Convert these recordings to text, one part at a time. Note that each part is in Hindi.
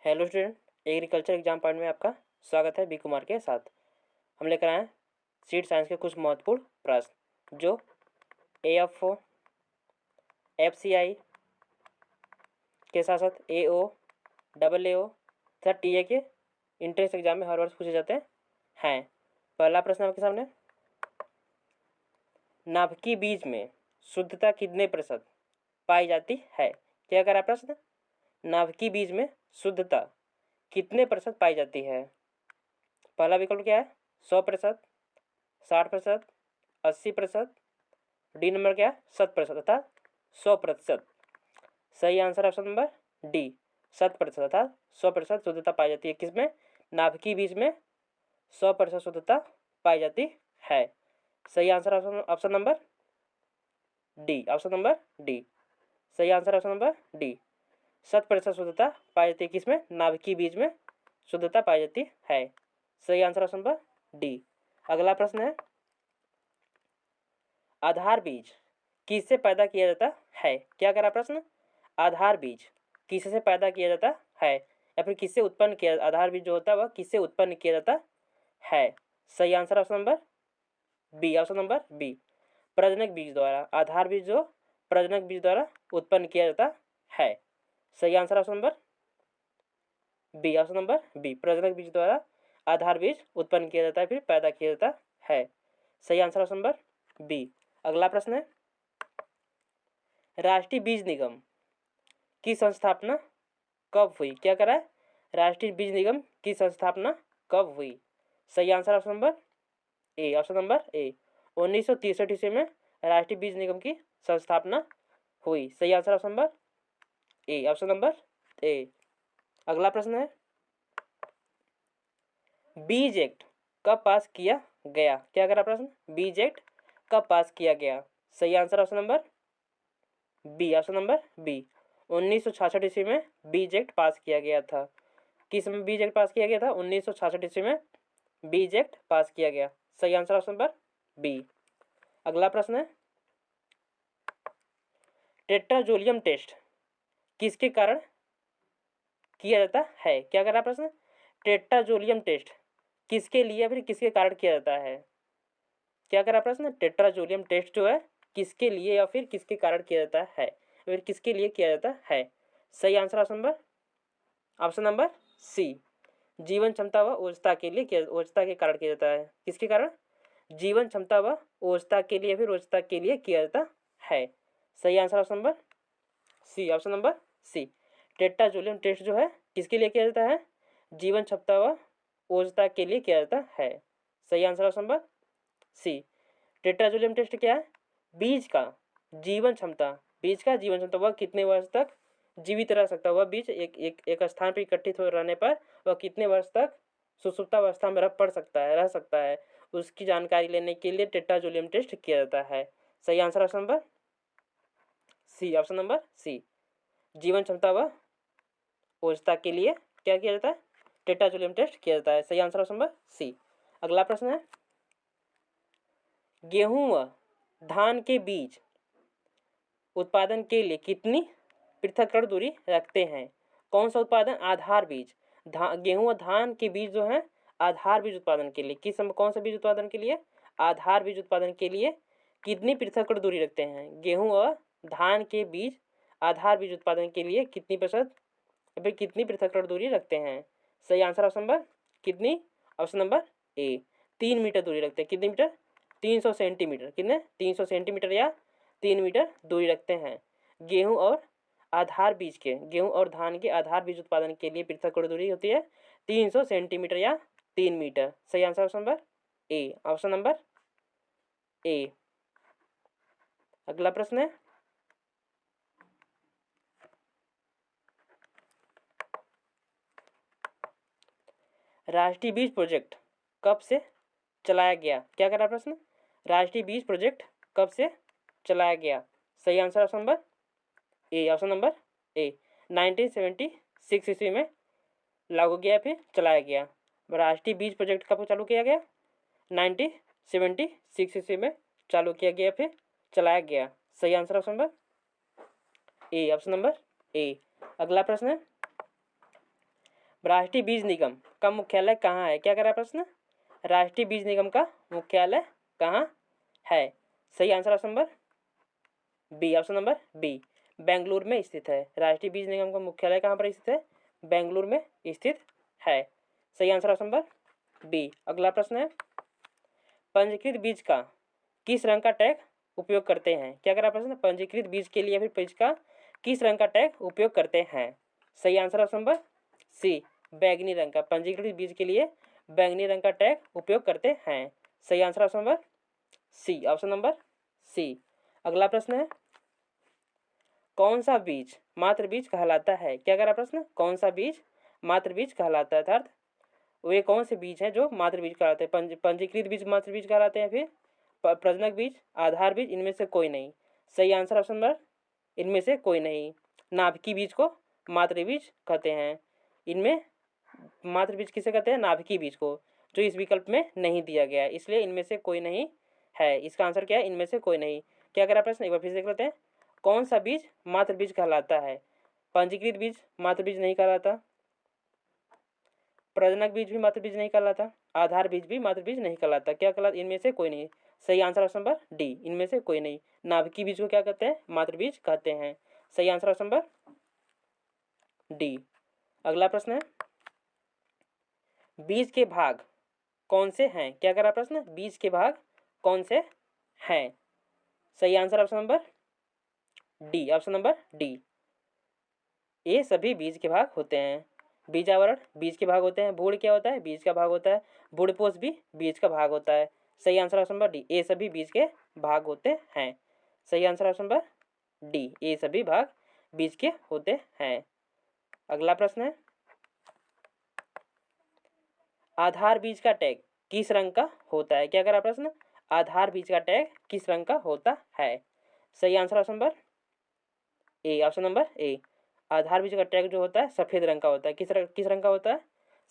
Hello student, agriculture exam point में आपका स्वागत है। बी कुमार के साथ हम लेकर आए हैं सीड साइंस के कुछ महत्वपूर्ण प्रश्न जो AFO, FCI के साथ साथ AO, AAO तथा TA के इंट्रेंस एग्जाम में हर वर्ष पूछे जाते हैं। पहला प्रश्न आपके सामने, नाभिकीय बीज में शुद्धता कितने प्रतिशत पाई जाती है? क्या कह रहा है प्रश्न? नाभिकीय बीज में शुद्धता कितने प्रतिशत पाई जाती है? पहला विकल्प क्या है? 100%, 60%, 80%। डी नंबर क्या है? 100% अर्थात 100%। सही आंसर ऑप्शन नंबर डी, 100% अर्थात 100% शुद्धता पाई जाती है। किसमें? नाभिकीय बीज में 100% शुद्धता पाई जाती है। सही answer option number D, option number D. सही आंसर ऑप्शन नंबर डी, 100% शुद्धता पाई जाती है। किसमें? नाभिकीय बीज में शुद्धता पाई जाती है। सही आंसर ऑप्शन नंबर डी। अगला प्रश्न है, आधार बीज किससे पैदा किया जाता है? क्या करा प्रश्न? आधार बीज किससे पैदा किया जाता है या फिर किससे उत्पन्न किया? आधार बीज जो होता है वह किससे उत्पन्न किया जाता है? सही answer option number B, option number B, प्रजनक बीज द्वारा। आधार बीज जो प्रजनक बीज द्वारा उत्पन्न किया जाता है। सही answer option number B, option number B, प्रजनक बीज द्वारा आधार बीज उत्पन्न किया जाता है फिर पैदा किया जाता है। सही आंसर ऑप्शन नंबर बी। अगला प्रश्न है, राष्ट्रीय बीज निगम की संस्थापना कब हुई? क्या करा है? राष्ट्रीय बीज निगम की संस्थापना कब हुई? सही answer option number A, option number ए, 1963 ईस्वी में राष्ट्रीय बीज निगम की संस्थापना हुई। सही answer option number A, option number ए। अगला प्रश्न है, बीज एक्ट कब पास किया गया? क्या करा प्रश्न? बीज एक्ट कब पास किया गया? सही answer option number B, option number B, 1966 ईस्वी में बीज एक्ट पास किया गया था। किस में बीज एक्ट पास किया गया था? 1966 ईस्वी में बीज एक्ट पास किया गया। सही आंसर ऑप्शन नंबर बी। अगला प्रश्न है, टेट्राजोलियम टेस्ट किसके कारण किया जाता है? क्या कर रहा प्रश्न? टेट्राजोलियम टेस्ट किसके लिए फिर किसके कारण किया जाता है? क्या कर रहा प्रश्न? टेट्राजोलियम टेस्ट जो है किसके लिए या फिर किसके कारण किया जाता है, फिर किसके लिए किया जाता है? सही आंसर ऑप्शन नंबर सी, जीवन क्षमता व ओजता के लिए ओजता के कारण किया जाता है। किसके कारण? जीवन क्षमता व ओजता के लिए फिर ओजता के लिए किया जाता है। सही answer option number C, option number C, tetrazolium test जो है किसके लिए किया जाता है? जीवन क्षमता व ओजता के लिए किया जाता है। सही answer option number C. Tetrazolium test क्या है? बीज का जीवन क्षमता, बीज का जीवन क्षमता वह कितने वर्ष तक जीवित रह सकता है, वह बीज एक स्थान पर इकट्ठित हो रहने पर वह कितने वर्ष तक सुसुप्तावस्था में रह सकता है, उसकी जानकारी लेने के लिए टेट्राजोलियम टेस्ट किया जाता है। सही answer option number C, option number C, जीवन क्षमता व ओजता के लिए क्या किया जाता है? टेट्राजोलियम टेस्ट किया जाता है। सही आंसर ऑप्शन नंबर सी। अगला प्रश्न है, गेहूं व धान के बीज उत्पादन के लिए कितनी पृथक्करण दूरी रखते हैं? कौन सा उत्पादन? आधार बीज। गेहूं व धान के बीज जो है आधार बीज उत्पादन के लिए कौन सा बीज उत्पादन के लिए? आधार बीज उत्पादन के लिए कितनी पृथक्करण दूरी रखते हैं? गेहूं व धान के बीज आधार बीज उत्पादन के लिए कितनी प्रतिशत फिर कितनी पृथक्करण दूरी रखते हैं? सही आंसर ऑप्शन नंबर कितनी? ऑप्शन नंबर ए, 3 मीटर दूरी रखते हैं। कितनी मीटर? 300 सेंटीमीटर। कितने? 300 सेंटीमीटर या 3 मीटर दूरी रखते हैं। गेहूं और गेहूं और धान के आधार बीज उत्पादन के लिए पृथक्करण दूरी होती है 300 सेंटीमीटर या 3 मीटर। सही answer option number A, option number ए। अगला प्रश्न है, राष्ट्रीय बीज प्रोजेक्ट कब से चलाया गया? क्या कर रहा प्रश्न? राष्ट्रीय बीज प्रोजेक्ट कब से चलाया गया? सही answer option number A, option number ए, 1976 ईस्वी में लागू किया फिर चलाया गया। राष्ट्रीय बीज प्रोजेक्ट कब चालू किया गया? 1976 ईस्वी में चालू किया गया फिर चलाया गया। सही answer option number A, option number ए। अगला प्रश्न है, राष्ट्रीय बीज निगम का मुख्यालय कहाँ है? क्या कह रहा है प्रश्न? राष्ट्रीय बीज निगम का मुख्यालय कहाँ है? सही answer option number B, option number B, Bengaluru में स्थित है। राष्ट्रीय बीज निगम का मुख्यालय कहाँ पर स्थित है? बेंगलुरु में स्थित है। सही आंसर ऑप्शन नंबर बी। अगला प्रश्न है, पंजीकृत बीज का किस रंग का टैग उपयोग करते हैं? क्या कह रहा है प्रश्न? पंजीकृत बीज के लिए फिर बीज का किस रंग का टैग उपयोग करते हैं? सही आंसर ऑप्शन नंबर सी, बैंगनी रंग का। पंजीकृत बीज के लिए बैंगनी रंग का टैग उपयोग करते हैं। सही answer option number C, option number C. अगला प्रश्न है, कौन सा बीज मातृ बीज कहलाता है? क्या कह रहा प्रश्न? कौन सा बीज मातृ बीज कहलाता है? अर्थात वे कौन से बीज हैं जो मातृ बीज कहलाते हैं? पंजीकृत बीज मातृ बीज कहलाते हैं, फिर प्रजनक बीज, आधार बीज, इनमें से कोई नहीं। सही आंसर ऑप्शन नंबर इनमें से कोई नहीं। नाभिकीय बीज को मातृ बीज कहते हैं। इनमें मातृ बीज किसे कहते हैं? नाभिकीय बीज को, जो इस विकल्प में नहीं दिया गया है, इसलिए इनमें से कोई नहीं है। इसका आंसर क्या है? इनमें से कोई नहीं। क्या कह रहा प्रश्न? एक बार फिर से देख लेते हैं। कौन सा बीज मातृ बीज कहलाता है? पंजीकृत बीज मातृ बीज नहीं कहलाता, प्रजनक बीज भी मातृ बीज नहीं कहलाता, आधार बीज भी मातृ बीज नहीं कहलाता। क्या कहलाता? इनमें से कोई नहीं। सही आंसर ऑप्शन नंबर डी, इनमें से कोई नहीं। नाभिकीय बीज को क्या कहते हैं? मातृ बीज कहते हैं। सही आंसर ऑप्शन नंबर डी। अगला प्रश्न है, बीज के भाग कौन से हैं? क्या कह रहा प्रश्न? बीज के भाग कौन से हैं? सही answer option number D, option number D, ये सभी बीज के भाग होते हैं। बीजावरण बीज के भाग होते हैं। भूण क्या होता है? बीज का भाग होता है। भूणपोष भी बीज का भाग होता है। सही आंसर ऑप्शन नंबर डी, ये सभी बीज के भाग होते हैं। सही आंसर ऑप्शन नंबर डी, ये सभी भाग बीज के होते हैं। अगला प्रश्न है, आधार बीज का टैग किस रंग का होता है? क्या कह रहा प्रश्न? आधार बीज का टैग किस रंग का होता है? सही answer option number A, option number A, आधार बीज का टैग जो होता है सफेद रंग का होता है। किस रंग का होता है?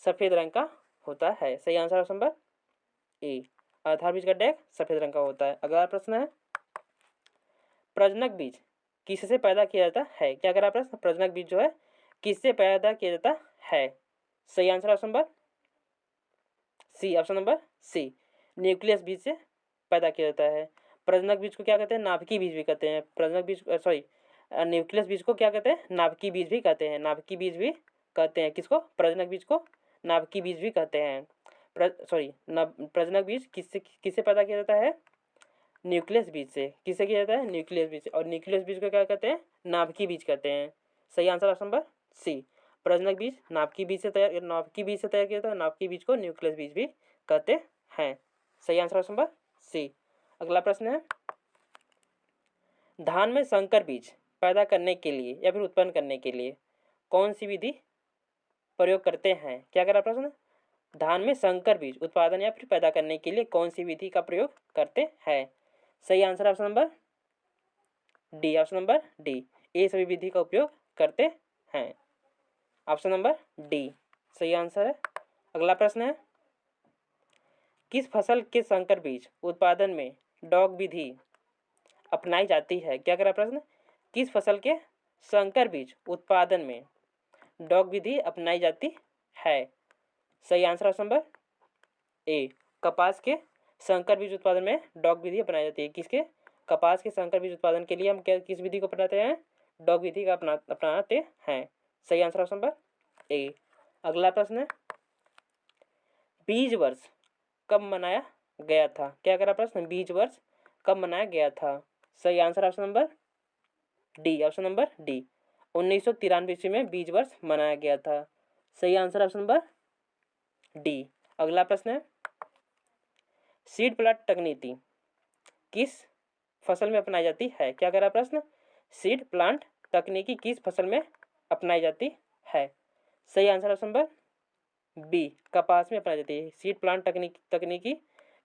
सफेद रंग का होता है। सही आंसर ऑप्शन नंबर ए, आधार बीज का टैग सफेद रंग का होता है। अगला प्रश्न है, प्रजनक बीज किससे पैदा किया जाता है? क्या कह रहा प्रश्न? प्रजनक बीज जो है किससे पैदा किया जाता है? सही answer option number C, option number C, nucleus बीज से पैदा किया जाता है। प्रजनक बीज को क्या कहते हैं? नाभिकीय बीज भी कहते हैं। प्रजनक बीज सॉरी न्यूक्लियस बीज को क्या कहते हैं? नाभिकीय बीज भी कहते हैं। नाभिकीय बीज भी कहते हैं किसको? प्रजनक बीज को नाभिकीय बीज भी कहते हैं। प्रजनक बीज किससे पैदा किया जाता है? न्यूक्लियस बीज से। किससे किया जाता है? न्यूक्लियस बीज से। और न्यूक्लियस बीज को क्या कहते हैं? नाभिकीय बीज कहते हैं। सही आंसर ऑप्शन नंबर सी, प्रजनक बीज नाभिकीय बीज से तैयार किया जाता है। नाभिकीय बीज को न्यूक्लियस बीज भी कहते हैं। सही आंसर ऑप्शन नंबर सी। अगला प्रश्न है, धान में संकर बीज पैदा करने के लिए या फिर उत्पन्न करने के लिए कौन सी विधि प्रयोग करते हैं? क्या कह रहा प्रश्न? धान में संकर बीज उत्पादन या फिर पैदा करने के लिए कौन सी विधि का प्रयोग करते हैं? सही answer option number D, option number D, ये सभी विधि का उपयोग करते हैं। ऑप्शन नंबर डी सही आंसर है। अगला प्रश्न है, किस फसल के संकर बीज उत्पादन में डॉग विधि अपनाई जाती है? क्या कह रहा प्रश्न? किस फसल के संकर बीज उत्पादन में डॉग विधि अपनाई जाती है? सही आंसर ऑप्शन नंबर ए, कपास के संकर बीज उत्पादन में डॉग विधि अपनाई जाती है। किसके? कपास के संकर बीज उत्पादन के लिए हम किस विधि को अपनाते हैं? डॉग विधि का अपनाते हैं। सही आंसर ऑप्शन नंबर ए। अगला प्रश्न है, बीज वर्ष कब मनाया गया था? क्या कह रहा प्रश्न? बीज वर्ष कब मनाया गया था? सही answer option number D, option number D, 1993 में बीज वर्ष मनाया गया था। सही आंसर ऑप्शन नंबर डी। अगला प्रश्न है, सीड प्लांट तकनीकी किस फसल में अपनाई जाती है? क्या कह रहा प्रश्न? सीड प्लांट तकनीकी किस फसल में अपनाई जाती है? सही आंसर ऑप्शन नंबर बी, कपास में अपनाई जाती है। सीड प्लांट तकनीकी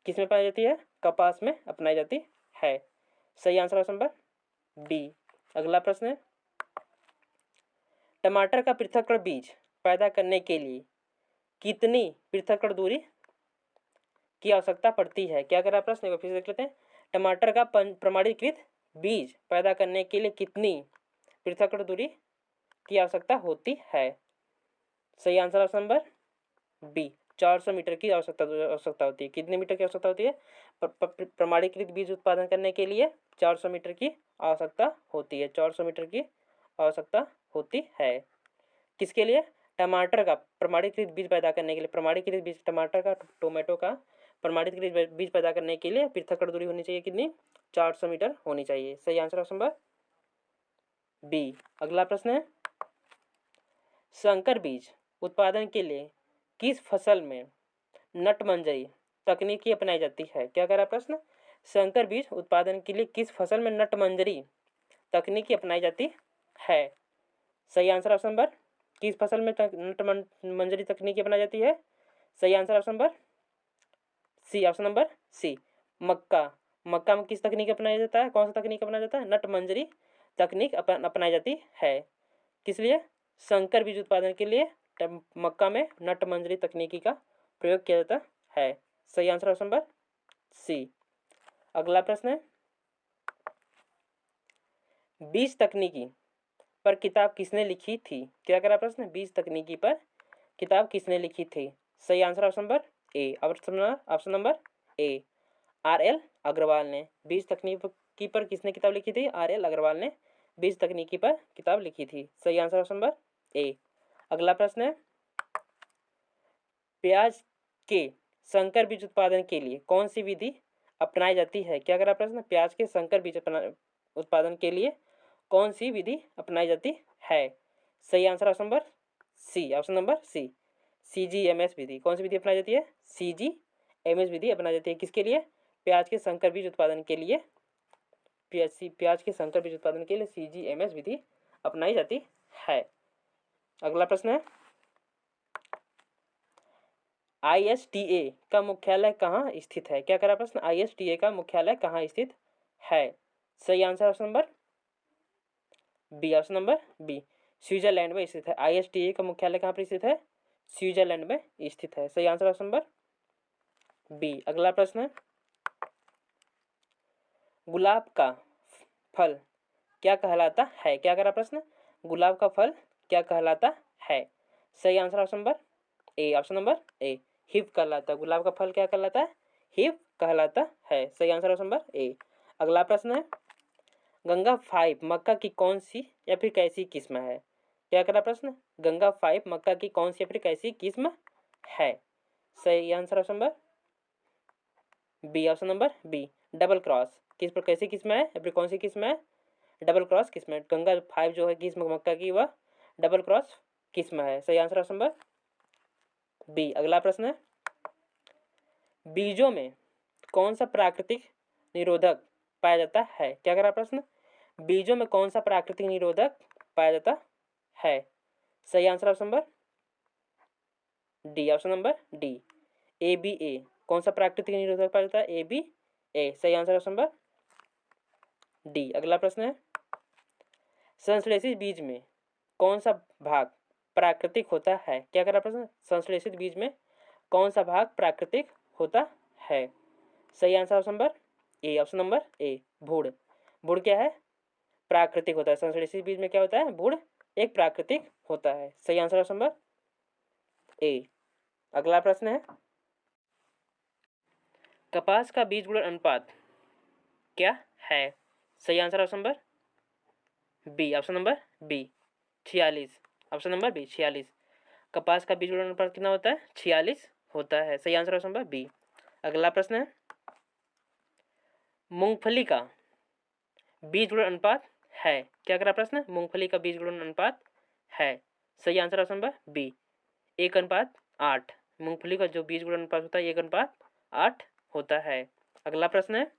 किस में अपनाई जाती है? कपास में अपनाई जाती है। सही आंसर ऑप्शन नंबर बी। अगला प्रश्न है, टमाटर का पृथक्करण बीज पैदा करने के लिए कितनी पृथक्करण दूरी की आवश्यकता पड़ती है? क्या कर रहा प्रश्न? फिर से देख लेते हैं। टमाटर का प्रमाणीकृत बीज पैदा करने के लिए कितनी पृथक्करण दूरी की आवश्यकता होती है? सही answer option number B, 400 metre की आवश्यकता होती है। कितने मीटर की आवश्यकता होती है? प्रमाणीकृत बीज उत्पादन करने के लिए 400 मीटर की आवश्यकता होती है। 400 मीटर की आवश्यकता होती है। किसके लिए? टमाटर का प्रमाणीकृत बीज पैदा करने के लिए। प्रमाणीकृत बीज टमाटर का, टोमेटो का प्रमाणीकृत बीज पैदा करने के लिए पृथक दूरी होनी चाहिए कितनी? 400 मीटर होनी चाहिए। सही आंसर ऑप्शन नंबर बी। अगला प्रश्न है, संकर बीज उत्पादन के लिए किस फसल में नटमंजरी तकनीकी अपनाई जाती है? क्या कह रहा है प्रश्न? संकर बीज उत्पादन के लिए किस फसल में नटमंजरी तकनीकी अपनाई जाती है? सही आंसर ऑप्शन नंबर, किस फसल में नटमंजरी तकनीकी अपनाई जाती है? सही answer option number C, option number C, मक्का। मक्का में किस तकनीक अपनाया जाता है? कौन सा तकनीक अपनाया जाता है? नटमंजरी तकनीक अपनाई जाती है। किस लिए? संकर बीज उत्पादन के लिए मक्का में नटमंजरी तकनीकी का प्रयोग किया जाता है। सही आंसर ऑप्शन नंबर सी। अगला प्रश्न है, बीज तकनीकी पर किताब किसने लिखी थी? क्या करा प्रश्न? बीज तकनीकी पर किताब किसने लिखी थी? सही answer option number A, option number A, R L. Agrawal ने। बीज तकनीकी पर किसने किताब लिखी थी? आर.एल. अग्रवाल ने बीज तकनीकी पर किताब लिखी थी। सही आंसर ऑप्शन नंबर ए। अगला प्रश्न है, प्याज के संकर बीज उत्पादन के लिए कौन सी विधि अपनाई जाती है? क्या करा प्रश्न? प्याज के संकर बीज उत्पादन के लिए कौन सी विधि अपनाई जाती है? सही answer option number C, option number C, CGMS विधि। कौन सी विधि अपनाई जाती है? CGMS विधि अपनाई जाती है। किसके लिए? प्याज के संकर बीज उत्पादन के लिए। प्याज के संकर बीज उत्पादन के लिए CGMS विधि अपनाई जाती है। अगला प्रश्न है, ISTA का मुख्यालय कहाँ स्थित है? क्या करा प्रश्न? ISTA का मुख्यालय कहाँ स्थित है? सही answer option number B, option number B, Switzerland में स्थित है। ISTA का मुख्यालय कहाँ पर स्थित है? स्विट्जरलैंड में स्थित है। सही आंसर ऑप्शन नंबर बी। अगला प्रश्न है, गुलाब का फल क्या कहलाता है? क्या करा प्रश्न? गुलाब का फल क्या कहलाता है? सही answer option number A, option number A, hip कहलाता है। गुलाब का फल क्या कहलाता है? हिप कहलाता है। सही आंसर ऑप्शन नंबर ए। अगला प्रश्न है, गंगा 5 मक्का की कौन सी या फिर कैसी किस्म है? क्या करा प्रश्न? गंगा 5 मक्का की कौन सी या फिर कैसी किस्म है? सही answer option number B, option number B, double cross. किस पर कैसी किस्म है या फिर कौन सी किस्म है? डबल क्रॉस किस्म है। गंगा 5 जो है किस्म मक्का की, वह डबल क्रॉस किस्म है। सही आंसर ऑप्शन नंबर बी। अगला प्रश्न है, बीजों में कौन सा प्राकृतिक निरोधक पाया जाता है? क्या करा प्रश्न? बीजों में कौन सा प्राकृतिक निरोधक पाया जाता है? सही answer option number D, option number D, ABA। कौन सा प्राकृतिक निरोधक पाया जाता है? ABA। सही आंसर ऑप्शन नंबर डी। अगला प्रश्न है, संश्लेषित बीज में कौन सा भाग प्राकृतिक होता है? क्या करा प्रश्न? संश्लेषित बीज में कौन सा भाग प्राकृतिक होता है? सही answer option number A, option number A, भूड़। भूड़ क्या है? प्राकृतिक होता है। संश्लेषित बीज में क्या होता है? भूड़ एक प्राकृतिक होता है। सही आंसर ऑप्शन नंबर ए। अगला प्रश्न है, कपास का बीज गुणन अनुपात क्या है? सही answer option number B, option number B, 46। Option number B, 46। कपास का बीज गुणन अनुपात कितना होता है? 46 होता है। सही आंसर ऑप्शन नंबर बी। अगला प्रश्न है, मूंगफली का बीज गुणन अनुपात है? क्या करा प्रश्न? मूंगफली का बीज गुणन अनुपात है। सही आंसर ऑप्शन नंबर बी, 1:8। मूंगफली का जो बीज गुणन अनुपात होता है 1:8 होता है। अगला प्रश्न है,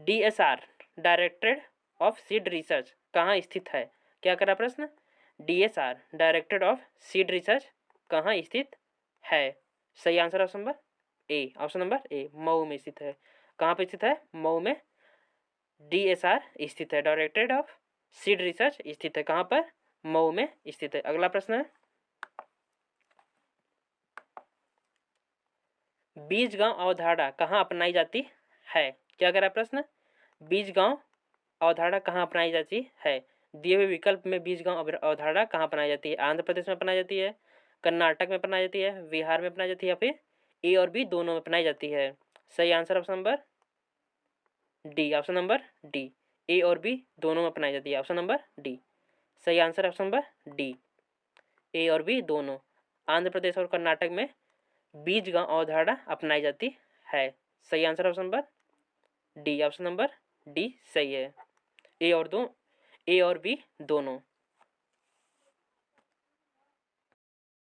DSR directorate of seed research कहाँ स्थित है? क्या करा प्रश्न? DSR directorate of seed research कहाँ स्थित है? सही answer option number A, option number ए, मऊ में स्थित है। कहाँ पे स्थित है? मऊ में DSR स्थित है। डायरेक्टरेट ऑफ सीड रिसर्च स्थित है कहाँ पर? मऊ में स्थित है। अगला प्रश्न है, बीज गांव अवधारणा कहाँ अपनाई जाती है? क्या करा प्रश्न? बीज गांव अवधारणा कहाँ अपनाई जाती है? दिए हुए विकल्प में बीज गांव अवधारणा कहाँ अपनाई जाती है? आंध्र प्रदेश में अपनाई जाती है, कर्नाटक में अपनाई जाती है, बिहार में अपनाई जाती है, या फिर ए और बी दोनों में अपनाई जाती है? सही answer option number D, option number D, A और बी दोनों में अपनाई जाती है, ऑप्शन नंबर डी। सही answer option number D, A और बी दोनों। आंध्र प्रदेश और कर्नाटक में बीज गांव अवधारणा अपनाई जाती है। सही answer option number D, option number D सही है। ए और बी दोनों।